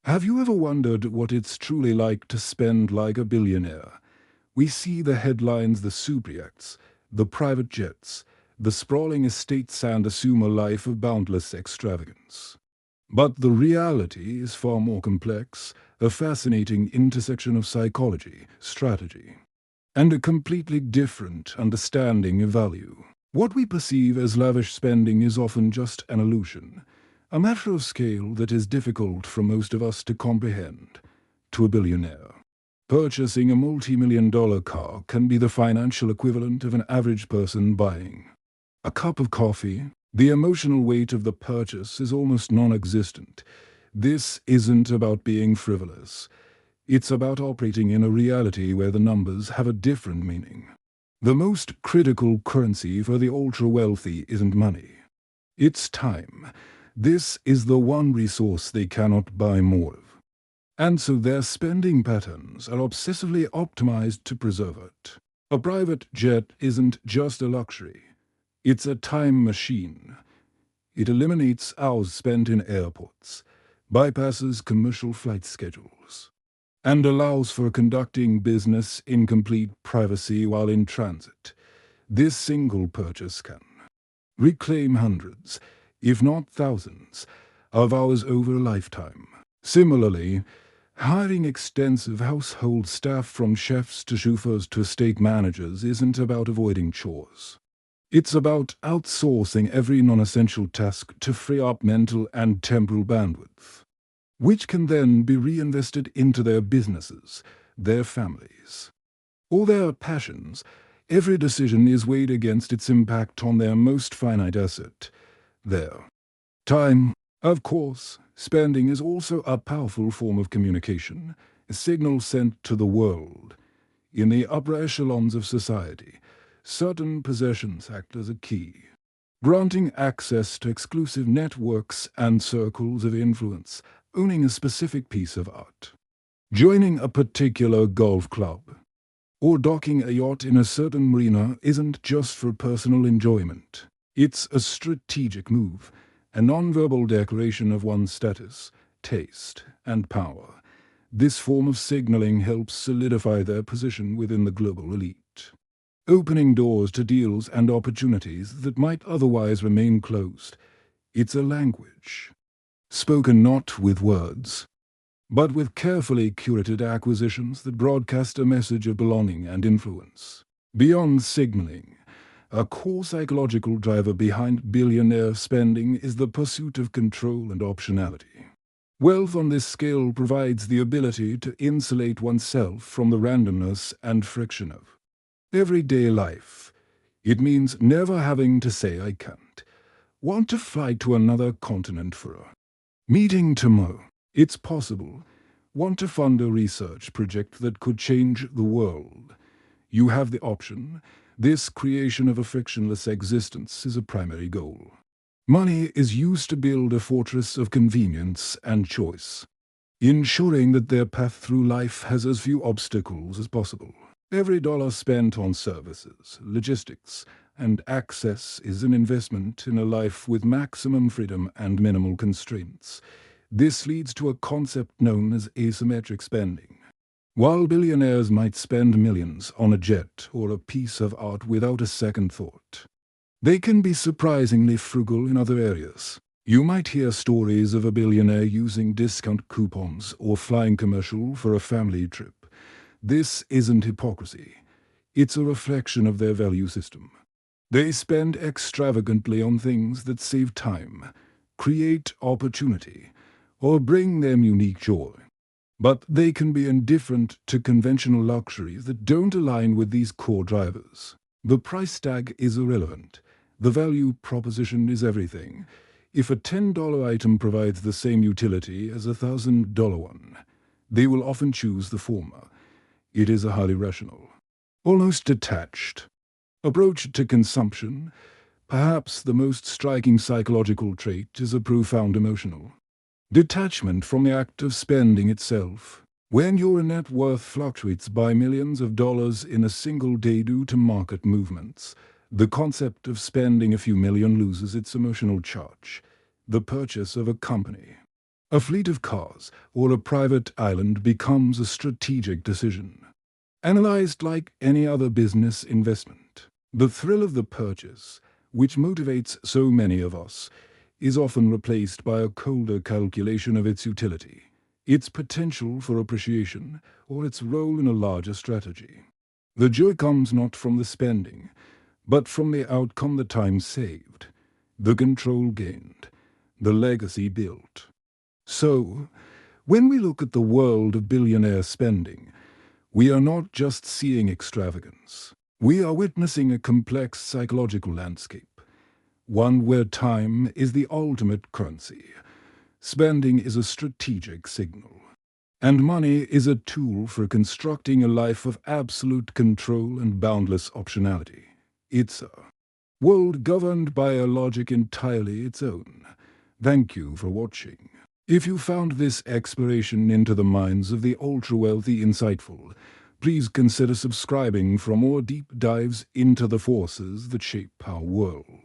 Have you ever wondered what it's truly like to spend like a billionaire? We see the headlines, the super yachts, the private jets, the sprawling estates, and assume a life of boundless extravagance. But the reality is far more complex, a fascinating intersection of psychology, strategy, and a completely different understanding of value. What we perceive as lavish spending is often just an illusion, a matter of scale that is difficult for most of us to comprehend. To a billionaire, purchasing a multi-million-dollar car can be the financial equivalent of an average person buying a cup of coffee. The emotional weight of the purchase is almost non-existent. This isn't about being frivolous. It's about operating in a reality where the numbers have a different meaning. The most critical currency for the ultra-wealthy isn't money. It's time. This is the one resource they cannot buy more of. And so their spending patterns are obsessively optimized to preserve it. A private jet isn't just a luxury. It's a time machine. It eliminates hours spent in airports, bypasses commercial flight schedules, and allows for conducting business in complete privacy while in transit. This single purchase can reclaim hundreds, if not thousands, of hours over a lifetime. Similarly, hiring extensive household staff from chefs to chauffeurs to estate managers isn't about avoiding chores. It's about outsourcing every non-essential task to free up mental and temporal bandwidth, which can then be reinvested into their businesses, their families, or their passions. Every decision is weighed against its impact on their most finite asset, their time. Of course, spending is also a powerful form of communication, a signal sent to the world. In the upper echelons of society, certain possessions act as a key, granting access to exclusive networks and circles of influence. Owning a specific piece of art, joining a particular golf club, or docking a yacht in a certain marina isn't just for personal enjoyment. It's a strategic move, a non-verbal declaration of one's status, taste, and power. This form of signaling helps solidify their position within the global elite, opening doors to deals and opportunities that might otherwise remain closed. It's a language, spoken not with words, but with carefully curated acquisitions that broadcast a message of belonging and influence. Beyond signaling, a core psychological driver behind billionaire spending is the pursuit of control and optionality. Wealth on this scale provides the ability to insulate oneself from the randomness and friction of everyday life. It means never having to say I can't, want to fly to another continent for a meeting tomorrow. It's possible. Want to fund a research project that could change the world? You have the option. This creation of a frictionless existence is a primary goal. Money is used to build a fortress of convenience and choice, ensuring that their path through life has as few obstacles as possible. Every dollar spent on services, logistics, and access is an investment in a life with maximum freedom and minimal constraints. This leads to a concept known as asymmetric spending. While billionaires might spend millions on a jet or a piece of art without a second thought, they can be surprisingly frugal in other areas. You might hear stories of a billionaire using discount coupons or flying commercial for a family trip. This isn't hypocrisy. It's a reflection of their value system. They spend extravagantly on things that save time, create opportunity, or bring them unique joy. But they can be indifferent to conventional luxuries that don't align with these core drivers. The price tag is irrelevant. The value proposition is everything. If a $10 item provides the same utility as a $1,000 one, they will often choose the former. It is a highly rational, almost detached approach to consumption. Perhaps the most striking psychological trait is a profound emotional detachment from the act of spending itself. When your net worth fluctuates by millions of dollars in a single day due to market movements, the concept of spending a few million loses its emotional charge. The purchase of a company, A fleet of cars or a private island becomes a strategic decision, analyzed like any other business investment. The thrill of the purchase, which motivates so many of us, is often replaced by a colder calculation of its utility, its potential for appreciation, or its role in a larger strategy. The joy comes not from the spending, but from the outcome, the time saved, the control gained, the legacy built. So, when we look at the world of billionaire spending, we are not just seeing extravagance. We are witnessing a complex psychological landscape, one where time is the ultimate currency. Spending is a strategic signal, and money is a tool for constructing a life of absolute control and boundless optionality. It's a world governed by a logic entirely its own. Thank you for watching. If you found this exploration into the minds of the ultra-wealthy insightful, please consider subscribing for more deep dives into the forces that shape our world.